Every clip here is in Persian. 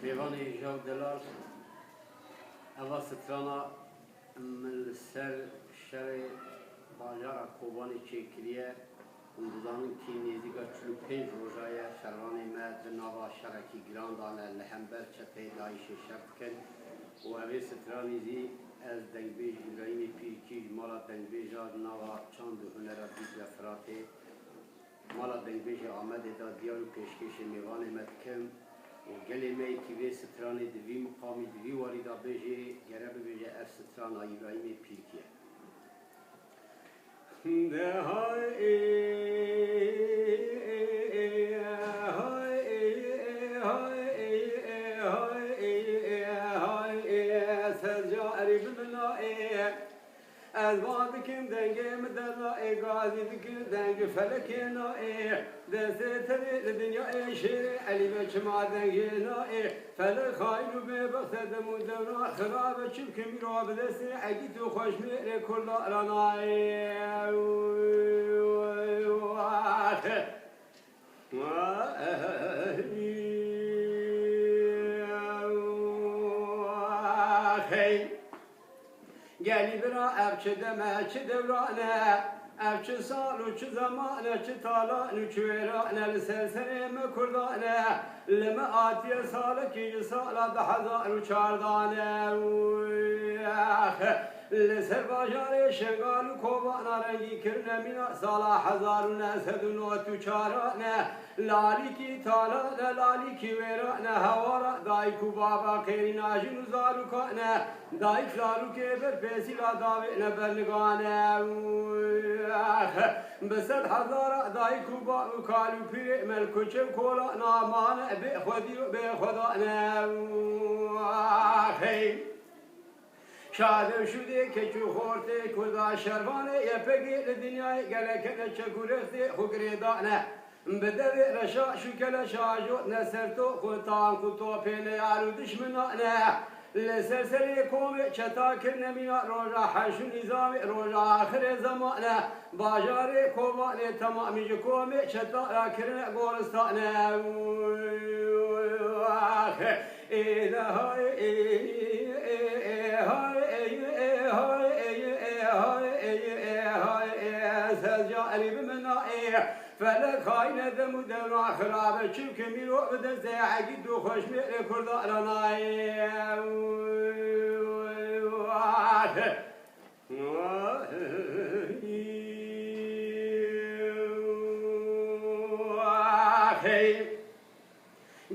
ميواني جو دلار أبا سترانا من سر شر باجار کوبانی چکریه اندازان کی نزدیک 45 روزایه شروانی مد نوا شرکی گراندانه لهمبر چته دایش شب کن و اوی سترانی زی از دنگبیج ابراهیمی پیرکی مالا دنگبیجا نوا چند هنر بیت لفراته مالا دنگبیج آمد دا دیار پیشکش میوان مد کم و گلی می کی وی سترانی دوی مقامی دوی واریدا بیجی گره بیجی از ستران ابراهیمی پیرکیه از واد کم دنگه مدرنای گازی دکن دنگ فلک نای دست تری دنیا شیر علی بچما دنگه نای فلک خایلو به بخت دمو دورا خراب چوب کمی رو بدست عگی تو خوش میره کلا رانای گلی برا افچه دمه چه دورانه افچه سال و چه زمانه چه تالان و چه ویرانه لسلسله مکردانه لما آتی سال کی سال 2014 لسر باجار شنگال و کوبانا رنگی کرنه مینا سالا 1994 لالی کی تالانه لالی کی ویرانه هوارا دایکو بابا خیری ناجین و زارو کانه دایک لارو که بر پیسی لا داوی نبرنگانه بسد هزار دایکو با و کالو پیر ملکوچه کولا نامانه به خودی و به خدا نه شادم شده که چو خورته کدا شروانه یپگی دنیای گلکنه چگورسته خوگریدانه بدوی رشا شکل شاجو نسرتو خودتان کتو پینه یارو دشمنانه لسلسله کومه چتا کرنمینا روزا حشو نظام روزا آخر زمانه باجار کوبانه تمامی جو کومه چتا کرن گورستانه فلك خاينة دم دم خرابة شوك ميرو بدل زي عقيد وخش ميري كردانا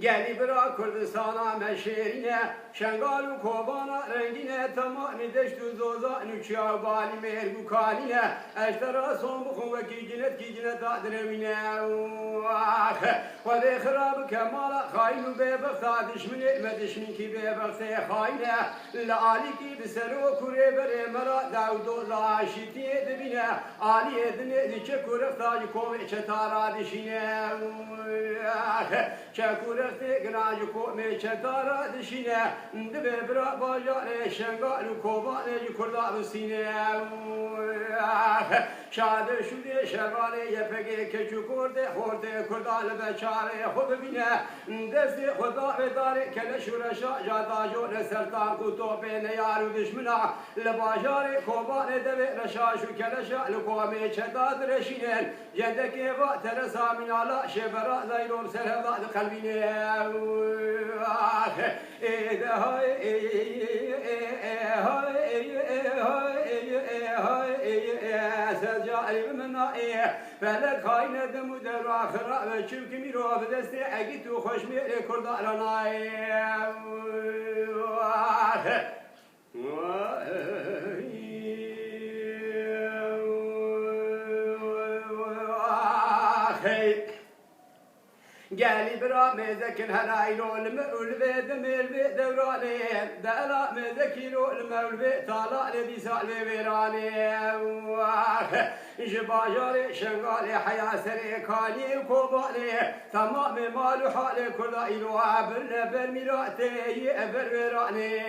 گلی برا کردستانا مشیرینه شنگال و کوبانا رنگینه تمام دشت و زوزا نوچیا بالی مهرگو کالینه اشترا سون بخون و کی جنت دادروینه خود خراب کمالا خاین و ببختا دشمنی مدشمین کی ببخته خاینه لعالی کی بسرو کوره بره مرا داودو لاشیتی دبینه آلی ادنه دیچه کورفتاج کومه چتارا دشینه چه کورفته گناج کومه چتارا دشینه دبر برا باجار شنگال و کوبانه کردا بسینه شاد شده شروانه یپگه کچو کرده خورده کردا لبچاره خوب بینه دست خدا بداره کلش و رشا جادا جو نسرطان کتو بین یارو دشمنا لباجار کوبانه دبه رشاش و کلشا لکومه چداد رشینه جدکه با ترسا منالا شبرا زیرون سرهداد قلبینه فلك خاينة دم در آخر چوب که میرو بدست اگی تو خوش میره کردانای گلی برا مزکن هرایلو المولوی دملوی دورانه دلا مزکیلو المولوی طالع بیسال ویرانه جباجار شنگال حیاسر کانی کوبانه تمام مال و حال کردایلو عبر برمیراته عبر ویرانه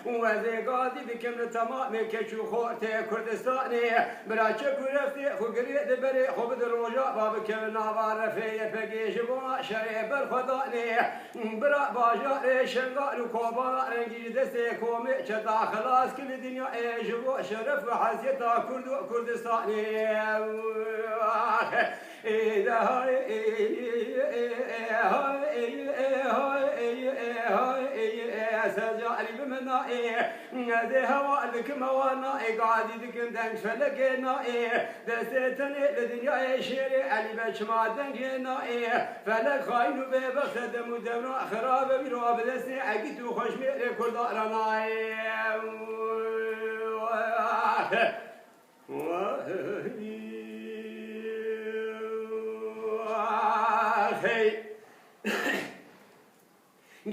و زیگادی بکم تمام کچو خورته کردستانه برا چه کرفته خوگرید بره خوب در روژا باب کم ناوا رفیع پگیش با شریف خدانی برا باجار شنگار و کوبا رنگی دست کومه چه داخلاس کل دنیا ایش و شرف و حسیت کرد و کردستانی سجاري بمنائي ذي هوا لكم هوانائي قاعدي دكم دنك فلقينائي دستيتني لدنيا شيري علي بش ما دنقينائي فلك خاين وبيبخ دم ودمنا خراب بيرو بدسني عقيت وخش ميري كل دارنائي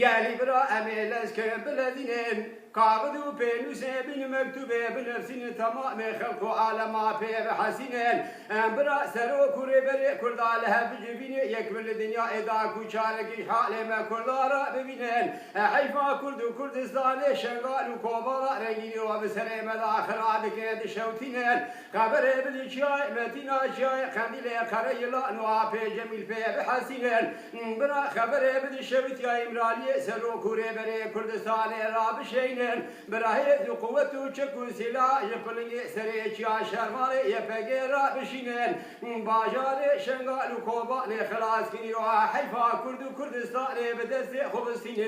قالي برا أميل أسكن بلدين قاعدوا بينو سابين مكتوبة بنفسين تمام خلقوا عالم في بحسينين برا سرو كوري بري كرد على بجبين يكمل الدنيا إذا كوشارك حال ما كردارا ببينين حيفا كرد كردستان شنغال وكوبارا رنجين وبسري مدى آخر كيد شوتينين خبر بدي شاي متينا شاي خنديل خري لا نوا في جميل في بحسينين برا خبر بدي شوت يا إمرالي سرو كوري بري كردستان رابشين براهيد قوته چكو سلا يفلني سريچ يا شرمال يفقيرا بشينن باجار شنغال وكوبا خلاص كني روح حيفا كردستان بدست خبسين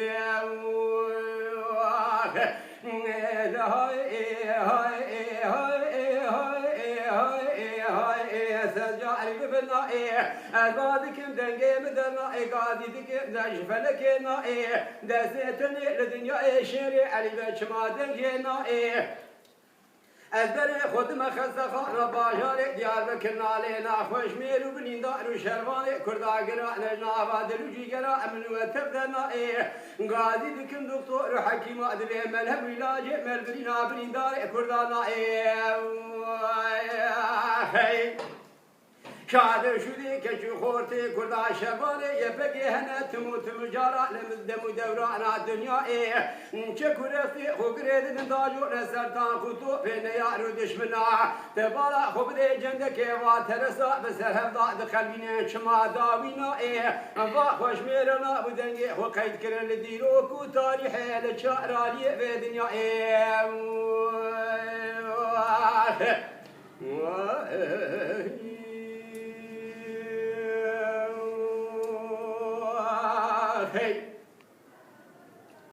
سجاري ببنائي أزبادكم دنقي مدنائي قاديدكم دنش فلكنائي دستني لدنيا شيري علي بش ما دنقينائي أزبري خدمة خزخانة باجاري ديار بكرنا علينا خوش ميلو بنين دار وشرواني كردا قراء نجنا فادلو جي قراء من وتبدنائي قادي دكم دكتور حكيم أدري ملهم علاجي ملبرينا بنين دار كردا نائي شاد شدي كشو خورتي كردا شباني يبقي هنا تموت مجارة لمدم دورانا الدنيا ايه شكو رفتي خوكريد نداجو نسرطان خطو بين يارو دشمنا تبالا خبري جندك واترسا بسر هفضا دخلبين شما داوينا ايه انفا خوش ميرنا بدنجي خو قيد كرن لديروكو تاريخي لشارالي في دنيا ايه